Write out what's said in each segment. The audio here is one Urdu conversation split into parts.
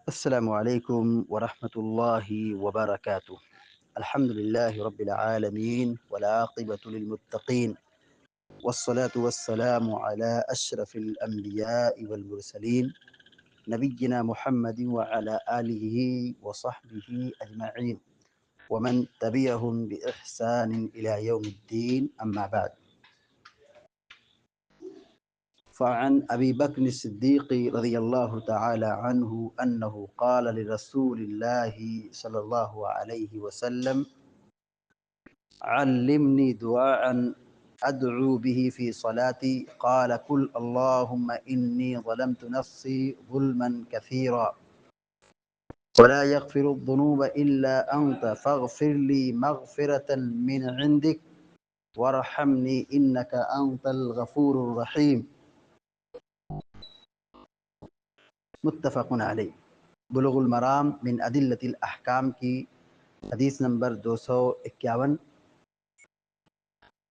السلام عليكم ورحمة الله وبركاته. الحمد لله رب العالمين والعاقبة للمتقين، والصلاة والسلام على أشرف الأنبياء والمرسلين نبينا محمد وعلى آله وصحبه أجمعين ومن تبعهم بإحسان إلى يوم الدين. أما بعد، فعن أبي بكر الصديق رضي الله تعالى عنه أنه قال لرسول الله صلى الله عليه وسلم: علمني دعاء أدعو به في صلاتي. قال: قل اللهم إني ظلمت نفسي ظلما كثيرا ولا يغفر الذنوب إلا أنت فاغفر لي مغفرة من عندك وارحمني إنك أنت الغفور الرحيم. متفق علیہ. بلوغ المرام من ادلۃ الاحکام کی حدیث نمبر 251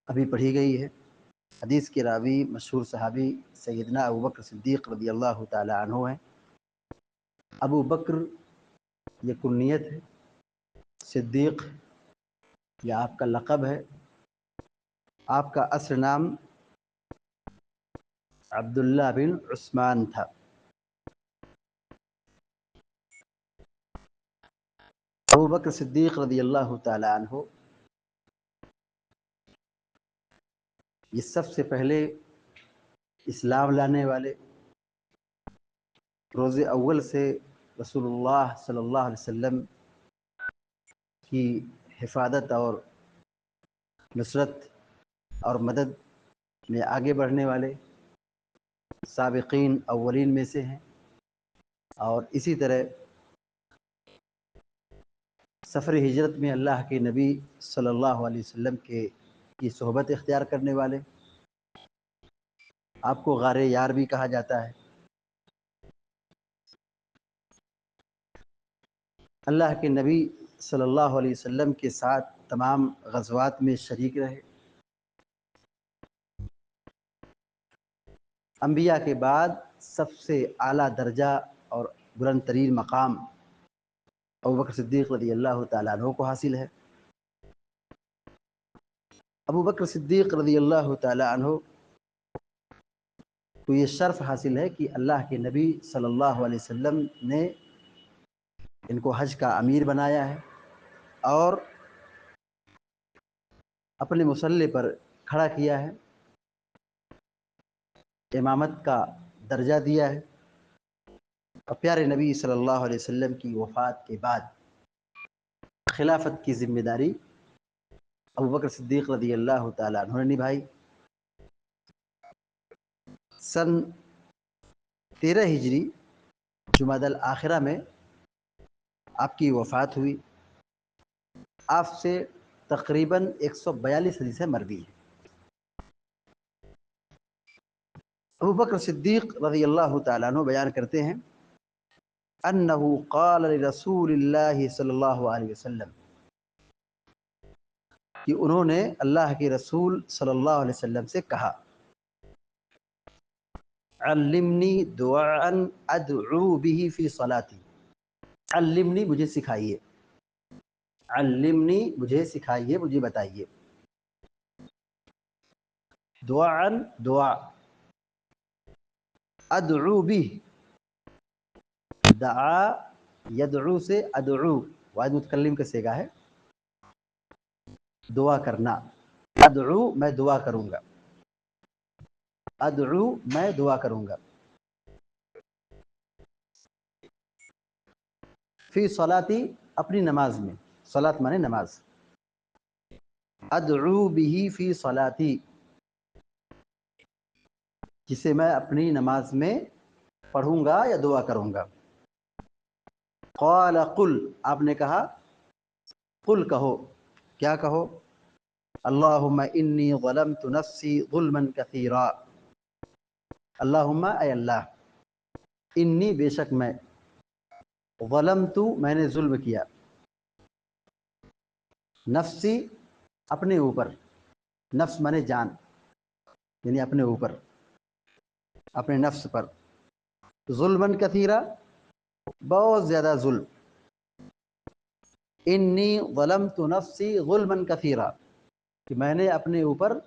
ابھی پڑھی گئی ہے. حدیث کے راوی مشہور صحابی سیدنا ابو بکر صدیق رضی اللہ تعالی عنہ ہیں. ابو بکر یہ کنیت ہے، صدیق یہ آپ کا لقب ہے. آپ کا اصل نام عبداللہ بن عثمان تھا. ابو بکر صدیق رضی اللہ تعالی عنہ یہ سب سے پہلے اسلام لانے والے، روز اول سے رسول اللہ صلی اللہ علیہ وسلم کی حفاظت اور نصرت اور مدد میں آگے بڑھنے والے سابقین اولین میں سے ہیں. اور اسی طرح سفر ہجرت میں اللہ کے نبی صلی اللہ علیہ وسلم کی صحبت اختیار کرنے والے. آپ کو غار یار بھی کہا جاتا ہے. اللہ کے نبی صلی اللہ علیہ وسلم کے ساتھ تمام غزوات میں شریک رہے. انبیاء کے بعد سب سے اعلیٰ درجہ اور بلند ترین مقام ابو بکر صدیق رضی اللہ تعالیٰ عنہ کو حاصل ہے. ابو بکر صدیق رضی اللہ تعالیٰ عنہ کو یہ شرف حاصل ہے کہ اللہ کے نبی صلی اللہ علیہ وسلم نے ان کو حج کا امیر بنایا ہے اور اپنے مصلی پر کھڑا کیا ہے، امامت کا درجہ دیا ہے. اور پیارے نبی صلی اللہ علیہ وسلم کی وفات کے بعد خلافت کی ذمہ داری ابو بکر صدیق رضی اللہ تعالیٰ عنہ نے نبھائی. سن 13 ہجری جمادی الاخرہ میں آپ کی وفات ہوئی. آپ سے تقریباً 142 حدیثیں مروی ہیں. ابو بکر صدیق رضی اللہ تعالیٰ عنہ بیان کرتے ہیں انہ قال لرسول اللہ صلی اللہ علیہ وسلم کہ انہوں نے اللہ کے رسول صلی اللہ علیہ وسلم سے کہا: علمنی دعاء ادعو به فی صلاتی. علمنی مجھے سکھائیے، علمنی مجھے سکھائیے، مجھے بتائیے. دعاء دعا، ادعو به دعا یدعو سے ادعو واحد متکلم کا صیغہ ہے، دعا کرنا. ادعو میں دعا کروں گا، ادعو میں دعا کروں گا. فی صلاتی اپنی نماز میں، صلاۃ مانے نماز. ادعو به فی صلاتی جسے میں اپنی نماز میں پڑھوں گا یا دعا کروں گا. قال قل آپ نے کہا، قل کہو، کیا کہو؟ اللہم انی ظلمت نفسی ظلما کثیرا. اللہم اے اللہ، انی بے شک میں، ظلمت میں نے ظلم کیا، نفسی اپنے اوپر، نفس مانے جان یعنی اپنے اوپر، اپنے نفس پر. ظلمن کثیرا بہت زیادہ ظلم. انی ظلمت نفسی ظلما کثیرا، کہ میں نے اپنے اوپر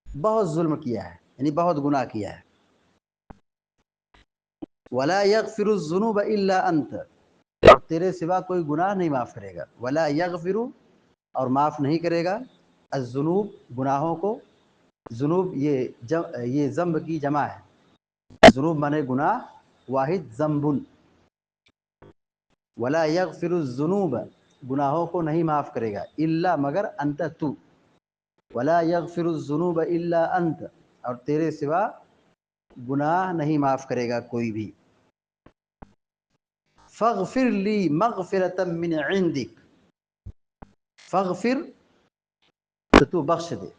بہت ظلم کیا ہے، یعنی بہت گناہ کیا ہے. ولا یغفر الذنوب الا انت، اور تیرے سوا کوئی گناہ نہیں معاف کرے گا. ولا یغفر، اور معاف نہیں کرے گا، الذنوب گناہوں کو. ذنوب یہ ذنب کی جمع ہے. ذنوب مانے گناہ، واحد ذنب. ولا یغفر الذنوب، گناہوں کو نہیں معاف کرے گا، الا مگر انت تو. ولا یغفر الذنوب الا انت، اور تیرے سوا گناہ نہیں معاف کرے گا کوئی بھی. فاغفر لی مغفرۃ من عندک، فاغفر تو بخش دے.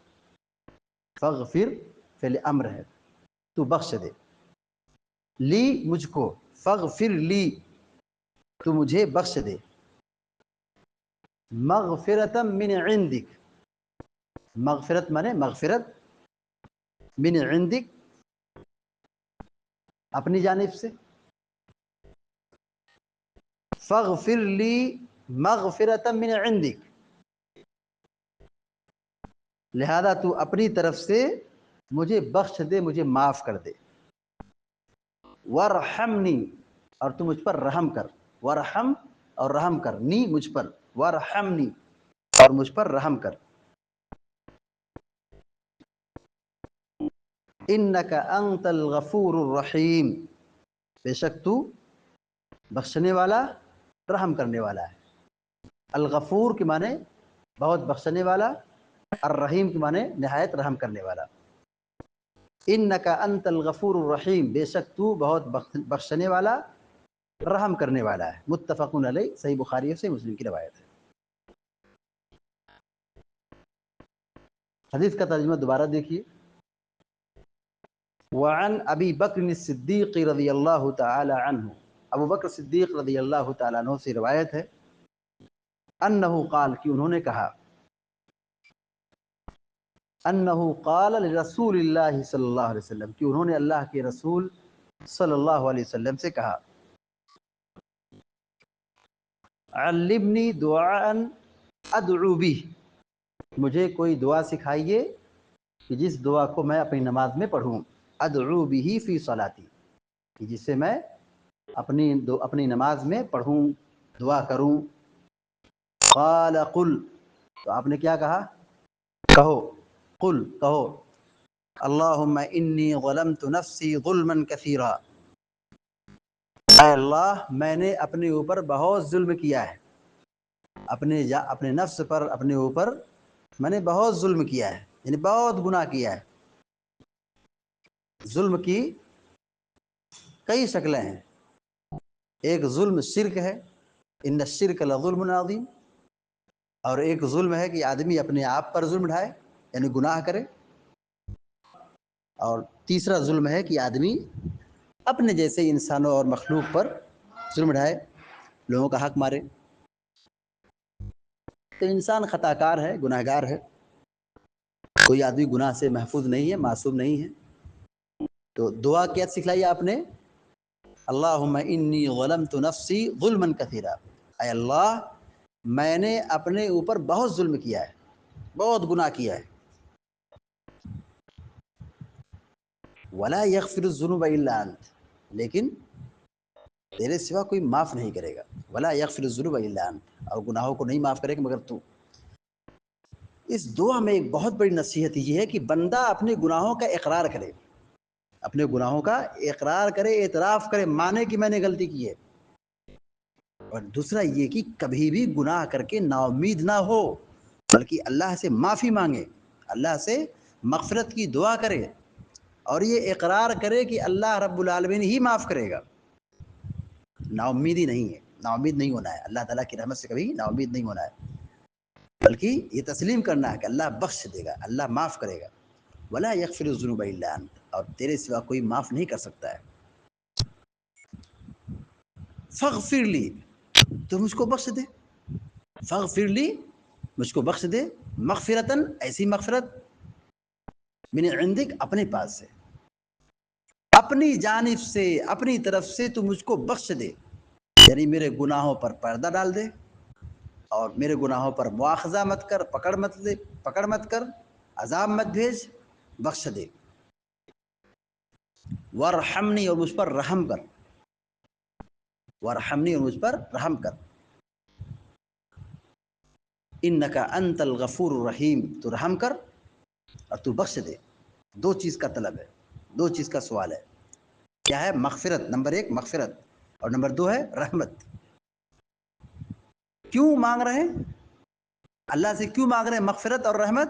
فاغفر فعل امر ہے، تو بخش دے. لی مجھ کو، فاغفر لی تو مجھے بخش دے. مغفرۃ من عندک، مغفرت مانے مغفرت، من عندک اپنی جانب سے. فاغفر لی مغفرۃ من عندک، لہذا تو اپنی طرف سے مجھے بخش دے، مجھے معاف کر دے. ورحمنی، اور تو مجھ پر رحم کر. ورحم اور رحم کر، نی مجھ پر. ورحمنی، اور مجھ پر رحم کر. انک انت الغفور الرحیم، بے شک تو بخشنے والا، رحم کرنے والا ہے. الغفور کے معنی بہت بخشنے والا، الرحیم کے معنی نہایت رحم کرنے والا. انک انت الغفور الرحیم، بے شک تو بہت بخشنے والا، رحم کرنے والا ہے. متفق علیہ، صحیح بخاری سے مسلم کی روایت ہے. حدیث کا ترجمہ دوبارہ دیکھیے. وعن ابی بکر الصدیق رضی اللہ تعالی عنہ، ابو بکر صدیق رضی اللہ تعالیٰ عنہ سے روایت ہے. انہ قال، کہ انہوں نے کہا. انہ قال لرسول اللہ صلی اللہ علیہ وسلم، کہ انہوں نے اللہ کے رسول صلی اللہ علیہ وسلم سے کہا. علمنی دعاء ادعو بہ، مجھے کوئی دعا سکھائیے کہ جس دعا کو میں اپنی نماز میں پڑھوں. ادعو بہ فی صلاتی، کہ جس سے میں اپنی نماز میں پڑھوں، دعا کروں. قال قل، تو آپ نے کیا کہا؟ کہو. قل، کہو. اللہم انی ظلمت نفسی ظلما کثیرا، اے اللہ میں نے اپنے اوپر بہت ظلم کیا ہے. اپنے نفس پر، اپنے اوپر میں نے بہت ظلم کیا ہے، یعنی بہت گناہ کیا ہے. ظلم کی کئی شکلیں ہیں. ایک ظلم شرک ہے، ان الشرک لظلم عظیم. اور ایک ظلم ہے کہ آدمی اپنے آپ پر ظلم ڈھائے، یعنی گناہ کرے. اور تیسرا ظلم ہے کہ آدمی اپنے جیسے انسانوں اور مخلوق پر ظلم ڈھائے، لوگوں کا حق مارے. تو انسان خطا کار ہے، گناہ گار ہے. کوئی آدمی گناہ سے محفوظ نہیں ہے، معصوم نہیں ہے. تو دعا کیا سکھلائی آپ نے؟ اللہم انی ظلمت نفسی ظلما کثیرا، اے اللہ میں نے اپنے اوپر بہت ظلم کیا ہے، بہت گناہ کیا ہے. ولا یغفر الذنوب الا انت، لیکن تیرے سوا کوئی معاف نہیں کرے گا. ولا یغفر الذنوب الا انت، اور گناہوں کو نہیں معاف کرے گا مگر تو. اس دعا میں ایک بہت بڑی نصیحت یہ ہے کہ بندہ اپنے گناہوں کا اقرار کرے، اپنے گناہوں کا اقرار کرے، اعتراف کرے، مانے کہ میں نے غلطی کی ہے. اور دوسرا یہ کہ کبھی بھی گناہ کر کے نا امید نہ ہو، بلکہ اللہ سے معافی مانگے، اللہ سے مغفرت کی دعا کرے، اور یہ اقرار کرے کہ اللہ رب العالمین ہی معاف کرے گا. نا امیدی نہیں ہے، نا امید نہیں ہونا ہے. اللہ تعالیٰ کی رحمت سے کبھی نا امید نہیں ہونا ہے، بلکہ یہ تسلیم کرنا ہے کہ اللہ بخش دے گا، اللہ معاف کرے گا. ولا یغفر الذنوب الا انت، اور تیرے سوا کوئی معاف نہیں کر سکتا ہے. فاغفر لی، تو مجھ کو بخش دے. فاغفر لی، مجھ کو بخش دے. مغفرتاً، ایسی مغفرت، من عندک، اپنے پاس سے. اپنی جانب سے اپنی طرف سے تو مجھ کو بخش دے، یعنی میرے گناہوں پر پردہ ڈال دے اور میرے گناہوں پر مواخذہ مت کر، پکڑ مت کر، عذاب مت بھیج، بخش دے۔ ورحمنی، اور مجھ پر رحم کر، ورحمنی، اور مجھ پر رحم کر۔ انک انت الغفور الرحیم، تو رحم کر اور تو بخش دے۔ دو چیز کا طلب ہے، دو چیز کا سوال ہے۔ کیا ہے؟ مغفرت، نمبر 1 مغفرت، اور نمبر 2 ہے رحمت۔ کیوں مانگ رہے ہیں اللہ سے؟ کیوں مانگ رہے ہیں مغفرت اور رحمت؟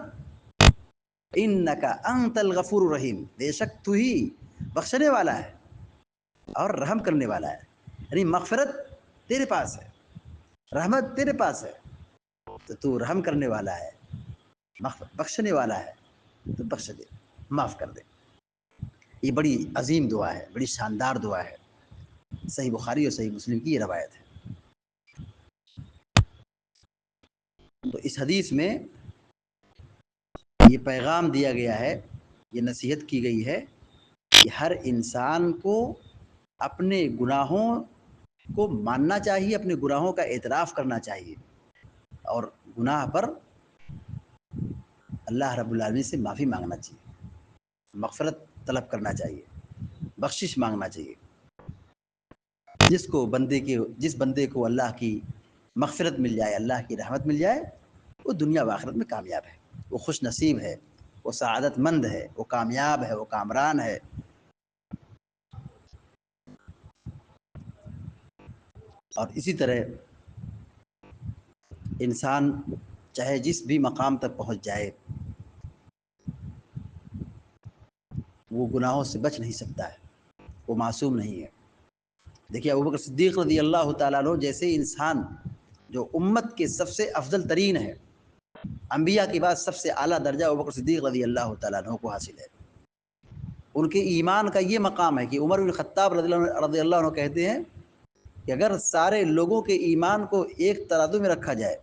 انک انت الغفور الرحیم، بے شک تو ہی بخشنے والا ہے اور رحم کرنے والا ہے۔ یعنی مغفرت تیرے پاس ہے، رحمت تیرے پاس ہے، تو تو رحم کرنے والا ہے، بخشنے والا ہے، تو بخش دے، معاف کر دے۔ یہ بڑی عظیم دعا ہے، بڑی شاندار دعا ہے۔ صحیح بخاری اور صحیح مسلم کی یہ روایت ہے۔ تو اس حدیث میں یہ پیغام دیا گیا ہے، یہ نصیحت کی گئی ہے کہ ہر انسان کو اپنے گناہوں کو ماننا چاہیے، اپنے گناہوں کا اعتراف کرنا چاہیے، اور گناہ پر اللہ رب العالمین سے معافی مانگنا چاہیے، مغفرت طلب کرنا چاہیے، بخشش مانگنا چاہیے۔ جس بندے کو اللہ کی مغفرت مل جائے، اللہ کی رحمت مل جائے، وہ دنیا و آخرت میں کامیاب ہے، وہ خوش نصیب ہے، وہ سعادت مند ہے، وہ کامیاب ہے، وہ کامران ہے۔ اور اسی طرح انسان چاہے جس بھی مقام تک پہنچ جائے، وہ گناہوں سے بچ نہیں سکتا ہے، وہ معصوم نہیں ہے۔ دیکھیے ابوبکر صدیق رضی اللہ تعالیٰ عنہ جیسے انسان جو امت کے سب سے افضل ترین ہے، انبیاء کے بعد سب سے اعلیٰ درجہ ابوبکر صدیق رضی اللہ تعالیٰ عنہ کو حاصل ہے۔ ان کے ایمان کا یہ مقام ہے کہ عمر بن الخطاب رضی اللہ عنہ کہتے ہیں کہ اگر سارے لوگوں کے ایمان کو ایک ترازو میں رکھا جائے،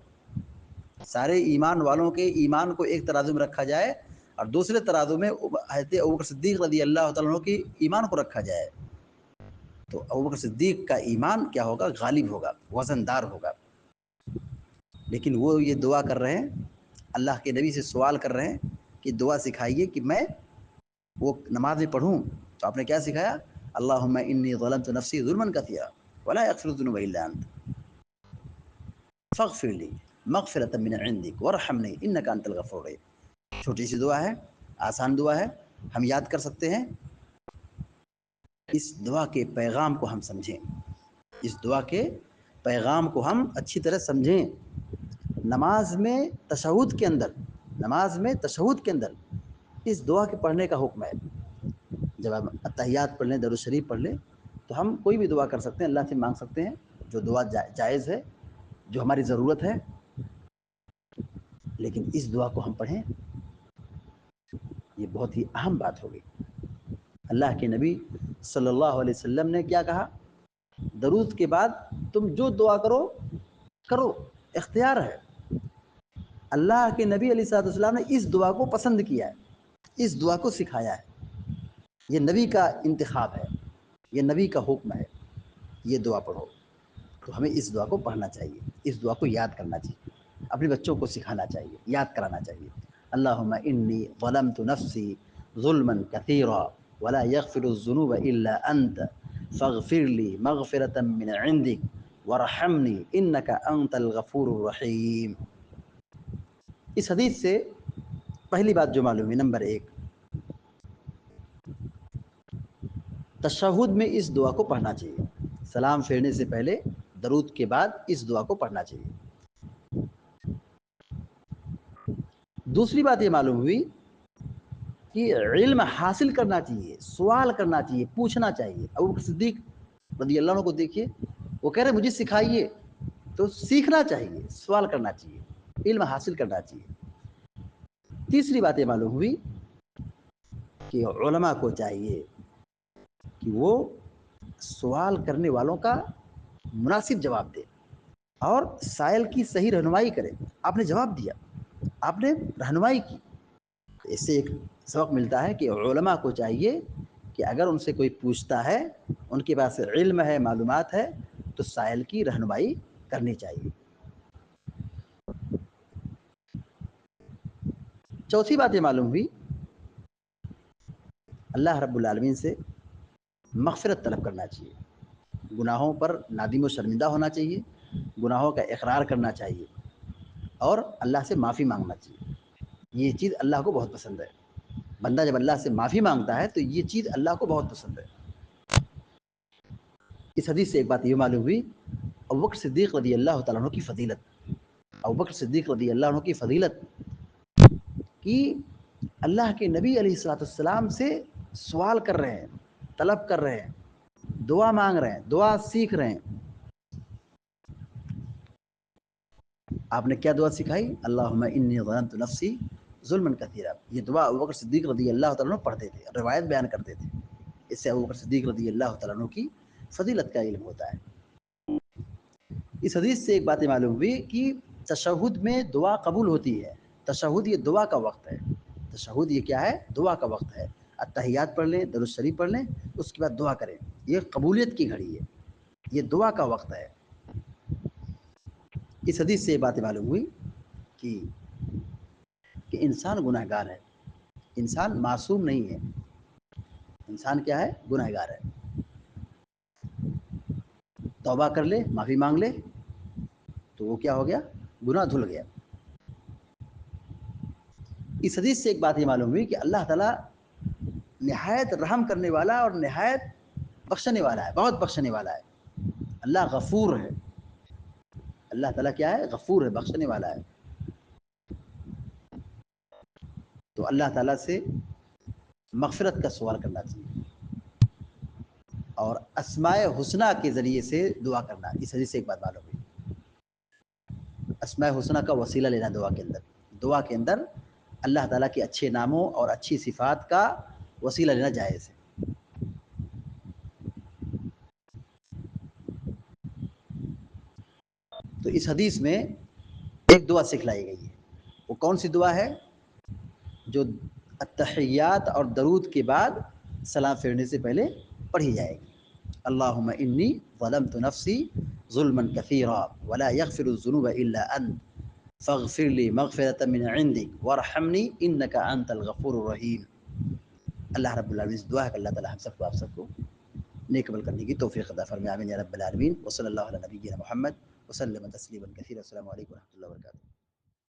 سارے ایمان والوں کے ایمان کو ایک ترازو میں رکھا جائے اور دوسرے ترازو میں حضرت ابوبکر صدیق رضی اللہ تعالیٰ عنہ کے ایمان کو رکھا جائے، تو ابوبکر صدیق کا ایمان کیا ہوگا؟ غالب ہوگا، وزن دار ہوگا۔ لیکن وہ یہ دعا کر رہے ہیں، اللہ کے نبی سے سوال کر رہے ہیں کہ دعا سکھائیے کہ میں وہ نماز میں پڑھوں، تو آپ نے کیا سکھایا؟ اللہم انی ظلمت نفسی ظلما کثیرا ولا یغفر الذنوب الا انت فاغفر لی مغفرۃ من عندک وارحمنی انک انت الغفور الرحیم۔ چھوٹی سی دعا ہے، آسان دعا ہے، ہم یاد کر سکتے ہیں۔ اس دعا کے پیغام کو ہم سمجھیں، اس دعا کے پیغام کو ہم اچھی طرح سمجھیں۔ نماز میں تشہد کے اندر اس دعا کے پڑھنے کا حکم ہے۔ جب ہم اتحیات پڑھ لیں، درود شریف پڑھ لیں، تو ہم کوئی بھی دعا کر سکتے ہیں، اللہ سے مانگ سکتے ہیں جو دعا جائز ہے، جو ہماری ضرورت ہے۔ لیکن اس دعا کو ہم پڑھیں، یہ بہت ہی اہم بات ہوگی۔ اللہ کے نبی صلی اللہ علیہ وسلم نے کیا کہا؟ درود کے بعد تم جو دعا کرو، اختیار ہے۔ اللہ کے نبی علیہ الصلوۃ والسلام نے اس دعا کو پسند کیا ہے، اس دعا کو سکھایا ہے۔ یہ نبی کا انتخاب ہے، یہ نبی کا حکم ہے، یہ دعا پڑھو۔ تو ہمیں اس دعا کو پڑھنا چاہیے، اس دعا کو یاد کرنا چاہیے، اپنے بچوں کو سکھانا چاہیے، یاد کرانا چاہیے۔ اللہم انی ظلمت نفسی ظلما کثیرا ولا یغفر الذنوب الا انت فاغفر لی مغفرۃ من عندک وارحمنی انک انت الغفور الرحیم۔ اس حدیث سے پہلی بات جو معلوم ہے، نمبر 1، تشہد میں اس دعا کو پڑھنا چاہیے۔ سلام پھیرنے سے پہلے، درود کے بعد اس دعا کو پڑھنا چاہیے۔ دوسری بات یہ معلوم ہوئی کہ علم حاصل کرنا چاہیے، سوال کرنا چاہیے، پوچھنا چاہیے۔ ابوبکر صدیق رضی اللہ عنہ کو دیکھیے، وہ کہہ رہے مجھے سکھائیے، تو سیکھنا چاہیے، سوال کرنا چاہیے، علم حاصل کرنا چاہیے۔ تیسری بات یہ معلوم ہوئی کہ علماء کو چاہیے کہ وہ سوال کرنے والوں کا مناسب جواب دے اور سائل کی صحیح رہنمائی کرے۔ آپ نے جواب دیا، آپ نے رہنمائی کی، اس سے ایک سبق ملتا ہے کہ علماء کو چاہیے کہ اگر ان سے کوئی پوچھتا ہے، ان کے پاس علم ہے، معلومات ہے، تو سائل کی رہنمائی کرنی چاہیے۔ چوتھی بات یہ معلوم ہوئی، اللہ رب العالمین سے مغفرت طلب کرنا چاہیے، گناہوں پر نادم و شرمندہ ہونا چاہیے، گناہوں کا اقرار کرنا چاہیے، اور اللہ سے معافی مانگنا چاہیے۔ یہ چیز اللہ کو بہت پسند ہے۔ بندہ جب اللہ سے معافی مانگتا ہے تو یہ چیز اللہ کو بہت پسند ہے۔ اس حدیث سے ایک بات یہ معلوم ہوئی، ابوبکر صدیق رضی اللہ تعالیٰ عنہ کی فضیلت، ابوبکر صدیق رضی اللہ عنہ کی فضیلت کہ اللہ کے نبی علیہ الصلوۃ والسلام سے سوال کر رہے ہیں، طلب کر رہے ہیں، دعا مانگ رہے ہیں، دعا سیکھ رہے ہیں۔ آپ نے کیا دعا سکھائی؟ اللہم انی ظلمت نفسی ظلما کثیرا۔ یہ دعا ابوبکر صدیق رضی اللہ تعالیٰ عنہ پڑھتے تھے، روایت بیان کرتے تھے۔ اس سے ابوبکر صدیق رضی اللہ تعالیٰ عنہ کی فضیلت کا علم ہوتا ہے۔ اس حدیث سے ایک بات معلوم ہوئی کہ تشہد میں دعا قبول ہوتی ہے۔ تشہد یہ دعا کا وقت ہے، تشہد یہ کیا ہے؟ دعا کا وقت ہے۔ اتحیات پڑھ لیں، درود الشریف پڑھ لیں، اس کے بعد دعا کریں، یہ قبولیت کی گھڑی ہے، یہ دعا کا وقت ہے۔ اس حدیث سے یہ بات معلوم ہوئی کہ انسان گناہ گار ہے، انسان معصوم نہیں ہے، انسان کیا ہے؟ گناہ گار ہے۔ توبہ کر لے، معافی مانگ لے تو وہ کیا ہو گیا؟ گناہ دھل گیا۔ اس حدیث سے ایک بات یہ معلوم ہوئی کہ اللہ تعالیٰ نہایت رحم کرنے والا اور نہایت بخشنے والا ہے، بہت بخشنے والا ہے۔ اللہ غفور ہے، اللہ تعالیٰ کیا ہے؟ غفور ہے، بخشنے والا ہے۔ تو اللہ تعالیٰ سے مغفرت کا سوال کرنا چاہیے اور اسماء حسنہ کے ذریعے سے دعا کرنا۔ اس حدیث سے ایک بات معلوم ہوئی، اسماء حسنہ کا وسیلہ لینا دعا کے اندر، دعا کے اندر اللہ تعالیٰ کے اچھے ناموں اور اچھی صفات کا وسیلہ لینا جائز ہے۔ تو اس حدیث میں ایک دعا سکھلائی گئی ہے، وہ کون سی دعا ہے؟ جو التحیات اور درود کے بعد سلام پھیرنے سے پہلے پڑھی جائے گی۔ اللہم انی ظلمت نفسی ظلما کثیرا ولا یغفر الذنوب الا انت فاغفر لی مغفرۃ من عندک وارحمنی انک انت الغفور الرحیم۔ اللہ رب العالمین سے دعا ہے کہ اللہ تعالی ہم سب کو، آپ سب کو نیک عمل کرنے کی توفیق عطا فرمائے، آمین یا رب العالمین۔ وصلی اللہ علی نبینا محمد وسلم تسلیما کثیرا۔ السلام علیکم و رحمۃ اللہ وبرکاتہ۔